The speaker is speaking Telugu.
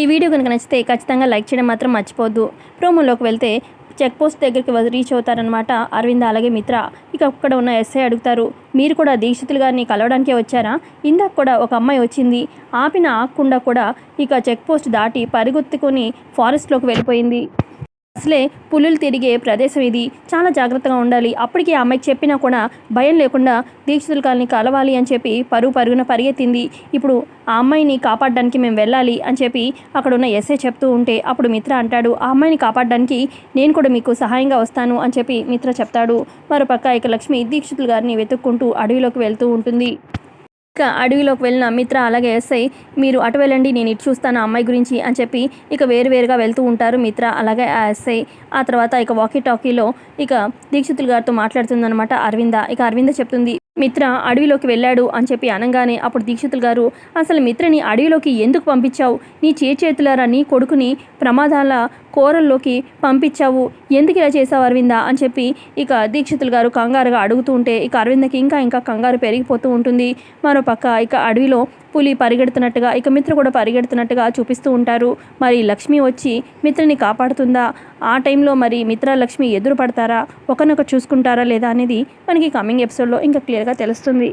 ఈ వీడియో కనుక నచ్చితే ఖచ్చితంగా లైక్ చేయడం మాత్రం మర్చిపోవద్దు. ప్రోమోలోకి వెళ్తే చెక్ పోస్ట్ దగ్గరికి రీచ్ అవుతారనమాట అరవింద అలాగే మిత్ర. ఇక అక్కడ ఉన్న ఎస్ఐ అడుగుతారు, మీరు కూడా దీక్షితులు గారిని కలవడానికే వచ్చారా? ఇందాక కూడా ఒక అమ్మాయి వచ్చింది, ఆకుండా కూడా ఇక చెక్ పోస్ట్ దాటి పరిగెత్తుకొని ఫారెస్ట్లోకి వెళ్ళిపోయింది. అసలే పులులు తిరిగే ప్రదేశం ఇది, చాలా జాగ్రత్తగా ఉండాలి. అప్పటికి ఆ అమ్మాయికి చెప్పినా కూడా భయం లేకుండా దీక్షితుల కాలనీ కలవాలి అని చెప్పి పరుగున పరిగెత్తింది. ఇప్పుడు ఆ అమ్మాయిని కాపాడడానికి మేము వెళ్ళాలి అని చెప్పి అక్కడ ఉన్న ఎస్ఐ చెప్తూ ఉంటే అప్పుడు మిత్ర అంటాడు, ఆ అమ్మాయిని కాపాడడానికి నేను కూడా మీకు సహాయంగా వస్తాను అని చెప్పి మిత్ర చెప్తాడు. మరోపక్క ఇక లక్ష్మి దీక్షితుల గారిని వెతుక్కుంటూ అడవిలోకి వెళ్తూ ఉంటుంది. ఇక అడవిలోకి వెళ్ళిన మిత్ర అలాగే ఎస్ఐ, మీరు అటు వెళ్ళండి, నేను ఇటు చూస్తాను అమ్మాయి గురించి అని చెప్పి ఇక వేరువేరుగా వెళ్తూ ఉంటారు మిత్ర అలాగే ఆ ఎస్ఐ. ఆ తర్వాత ఇక వాకీ టాకీలో ఇక దీక్షితులు గారితో మాట్లాడుతుందనమాట అరవింద. ఇక అరవింద చెప్తుంది, మిత్ర అడవిలోకి వెళ్ళాడు అని చెప్పి అనగానే అప్పుడు దీక్షితులు గారు, అసలు మిత్రని అడవిలోకి ఎందుకు పంపించావు? నీ చేతులారా నీ కొడుకుని ప్రమాదాల కోరల్లోకి పంపించావు, ఎందుకు ఇలా చేసావు అరవింద అని చెప్పి ఇక దీక్షితులు గారు కంగారుగా అడుగుతూ ఉంటే ఇక అరవిందకి ఇంకా కంగారు పెరిగిపోతూ ఉంటుంది. మరోపక్క ఇక అడవిలో పులి పరిగెడుతున్నట్టుగా ఇక మిత్ర కూడా పరిగెడుతున్నట్టుగా చూపిస్తూ ఉంటారు. మరి లక్ష్మి వచ్చి మిత్రని కాపాడుతుందా? ఆ టైంలో మరి మిత్ర లక్ష్మి ఎదురు పడతారా, ఒకరినొకరు చూసుకుంటారా లేదా అనేది మనకి కమింగ్ ఎపిసోడ్లో ఇంకా క్లియర్గా తెలుస్తుంది.